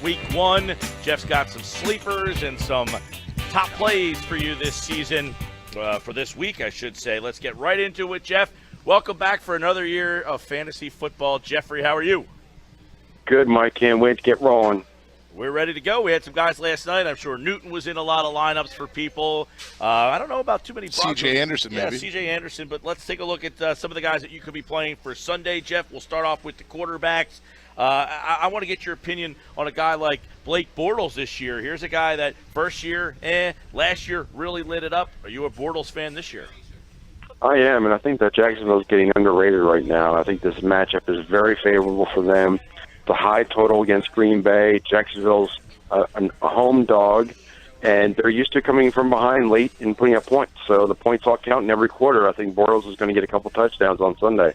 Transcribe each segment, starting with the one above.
week one. Jeff's got some sleepers and some top plays for you this season, for this week, I should say. Let's get right into it, Jeff. Welcome back for another year of fantasy football. Jeffrey, how are you? Good, Mike. Can't wait to get rolling. We're ready to go. We had some guys last night. I'm sure Newton was in a lot of lineups for people. I don't know about too many. C.J. Anderson, maybe. Yeah, C.J. Anderson. But let's take a look at some of the guys that you could be playing for Sunday, Jeff. We'll start off with the quarterbacks. I want to get your opinion on a guy like Blake Bortles this year. Here's a guy that first year, last year really lit it up. Are you a Bortles fan this year? I am, and I think that Jacksonville's getting underrated right now. I think this matchup is very favorable for them. The high total against Green Bay. Jacksonville's a home dog, and they're used to coming from behind late and putting up points. So the points all count in every quarter. I think Bortles is going to get a couple touchdowns on Sunday.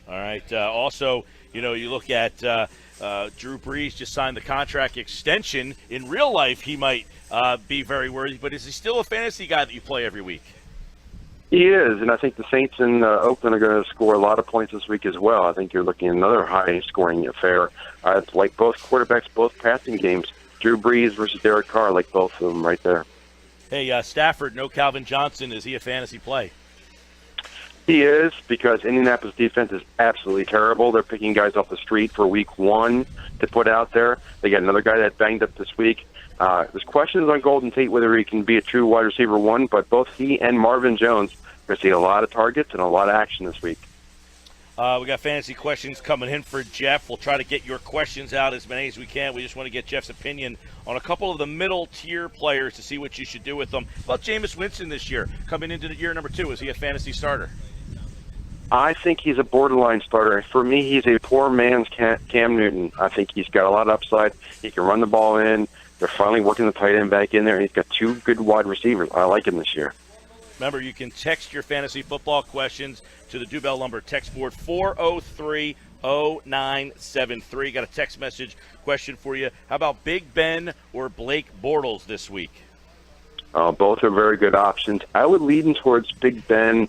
All right. Also, you look at Drew Brees just signed the contract extension. In real life, he might be very worthy, but is he still a fantasy guy that you play every week? He is, and I think the Saints in Oakland are going to score a lot of points this week as well. I think you're looking at another high-scoring affair. It's like both quarterbacks, both passing games. Drew Brees versus Derek Carr, like both of them right there. Hey, Stafford, no Calvin Johnson. Is he a fantasy play? He is, because Indianapolis defense is absolutely terrible. They're picking guys off the street for week one to put out there. They got another guy that banged up this week. There's questions on Golden Tate whether he can be a true wide receiver one, but both he and Marvin Jones are going to see a lot of targets and a lot of action this week. We got fantasy questions coming in for Jeff. We'll try to get your questions out as many as we can. We just want to get Jeff's opinion on a couple of the middle-tier players to see what you should do with them. How about Jameis Winston this year, coming into the year number 2? Is he a fantasy starter? I think he's a borderline starter. For me, he's a poor man's Cam Newton. I think he's got a lot of upside. He can run the ball in. They're finally working the tight end back in there, and he's got 2 good wide receivers. I like him this year. Remember, you can text your fantasy football questions to the Dubell Lumber text board, 403-0973. Got a text message question for you. How about Big Ben or Blake Bortles this week? Both are very good options. I would lean towards Big Ben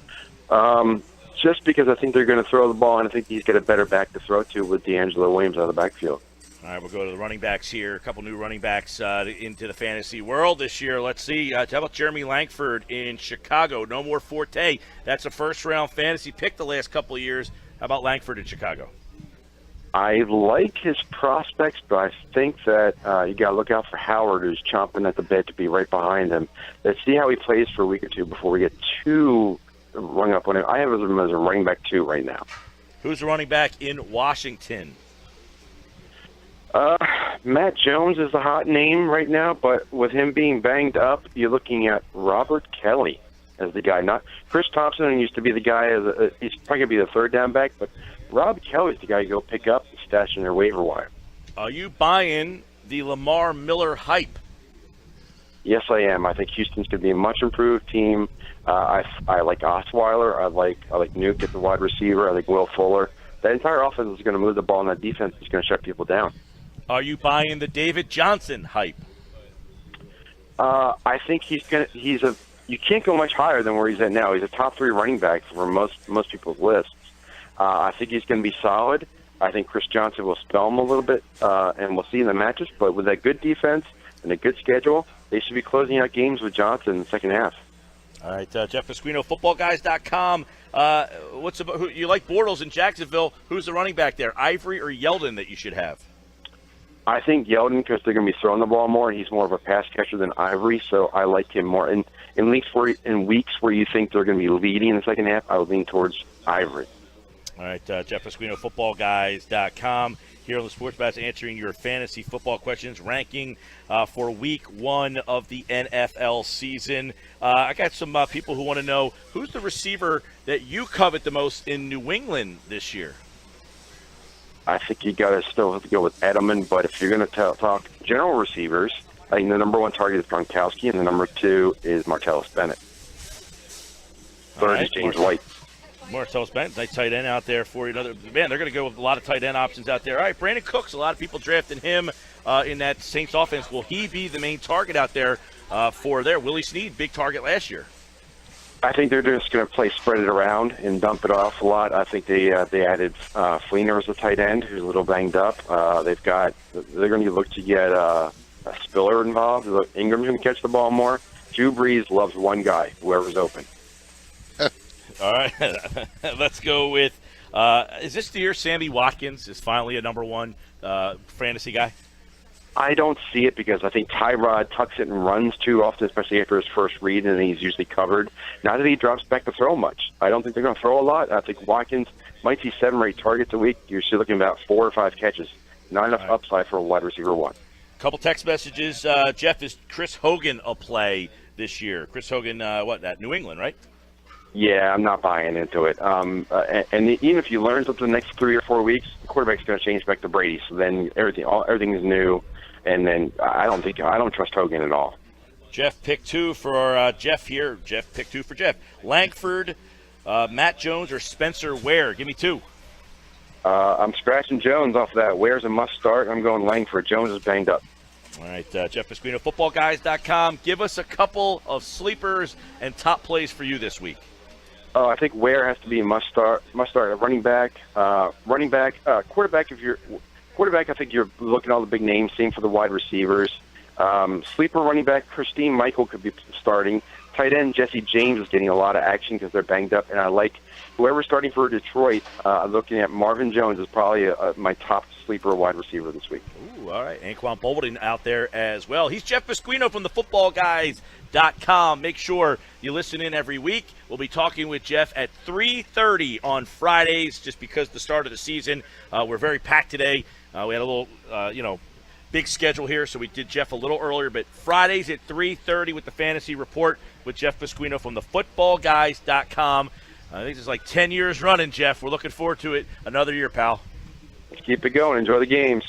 just because I think they're going to throw the ball, and I think he's got a better back to throw to with D'Angelo Williams out of the backfield. All right, we'll go to the running backs here. A couple new running backs into the fantasy world this year. Let's see. How about Jeremy Langford in Chicago? No more Forte. That's a first-round fantasy pick the last couple of years. How about Langford in Chicago? I like his prospects, but I think that you got to look out for Howard, who's chomping at the bit to be right behind him. Let's see how he plays for a week or two before we get too rung up on him. I have him as a running back 2 right now. Who's the running back in Washington? Matt Jones is the hot name right now, but with him being banged up, you're looking at Robert Kelly as the guy. Not Chris Thompson used to be the guy. He's probably going to be the third down back, but Rob Kelly's the guy you go pick up and stash in their waiver wire. Are you buying the Lamar Miller hype? Yes, I am. I think Houston's going to be a much improved team. I like Osweiler. I like Nuke at the wide receiver. I think Will Fuller. That entire offense is going to move the ball, and that defense is going to shut people down. Are you buying the David Johnson hype? I think you can't go much higher than where he's at now. He's a top 3 running back for most people's lists. I think he's going to be solid. I think Chris Johnson will spell him a little bit, and we'll see in the matches. But with that good defense and a good schedule, they should be closing out games with Johnson in the second half. All right, Jeff Pasquino, footballguys.com. You like Bortles in Jacksonville? Who's the running back there, Ivory or Yeldon, that you should have? I think Yeldon, because they're going to be throwing the ball more, and he's more of a pass catcher than Ivory, so I like him more. In weeks where you think they're going to be leading in the second half, I would lean towards Ivory. All right, Jeff Pasquino, footballguys.com. Here on the Sports Bash, answering your fantasy football questions, ranking for week 1 of the NFL season. I got some people who want to know, who's the receiver that you covet the most in New England this year? I think you got to still have to go with Edelman, but if you're going to talk general receivers, I think the number 1 target is Gronkowski, and the number 2 is Martellus Bennett. Third is James White. Martellus Bennett, nice tight end out there for you. Man, they're going to go with a lot of tight end options out there. All right, Brandon Cooks, a lot of people drafting him in that Saints offense. Will he be the main target out there for there? Willie Snead, big target last year. I think they're just going to play spread it around and dump it off a lot. I think they added Fleener as a tight end, who's a little banged up. They're going to look to get a Spiller involved. Ingram's going to catch the ball more. Drew Brees loves one guy, whoever's open. All right, let's go with. Is this the year Sammy Watkins is finally a number one fantasy guy? I don't see it because I think Tyrod tucks it and runs too often, especially after his first read, and he's usually covered. Not that he drops back to throw much. I don't think they're going to throw a lot. I think Watkins might see 7 or 8 targets a week. You're still looking at about 4 or 5 catches. Not enough upside for a wide receiver one. Couple text messages. Jeff, is Chris Hogan a play this year? Chris Hogan, at New England, right? Yeah, I'm not buying into it. And even if you learn something the next 3 or 4 weeks, the quarterback's going to change back to Brady. So then everything is new. And then I don't trust Hogan at all. Jeff, pick 2 for Jeff here. Jeff, pick 2 for Jeff. Langford, Matt Jones, or Spencer Ware? Give me 2. I'm scratching Jones off of that. Ware's a must start. I'm going Langford. Jones is banged up. All right, Jeff Pasquino, footballguys.com. Give us a couple of sleepers and top plays for you this week. I think Ware has to be a must start. Running back, quarterback. Quarterback, I think you're looking at all the big names. Same for the wide receivers. Sleeper running back, Christine Michael could be starting. Tight end, Jesse James is getting a lot of action because they're banged up. And I like whoever's starting for Detroit. Looking at Marvin Jones is probably my top sleeper wide receiver this week. Ooh, all right. Anquan Boldin out there as well. He's Jeff Pasquino from the footballguys.com. Make sure you listen in every week. We'll be talking with Jeff at 3:30 on Fridays just because the start of the season. We're very packed today. We had a little, big schedule here, so we did Jeff a little earlier. But Fridays at 3:30 with the Fantasy Report with Jeff Pasquino from the footballguys.com. I think it's like 10 years running, Jeff. We're looking forward to it. Another year, pal. Let's keep it going. Enjoy the games.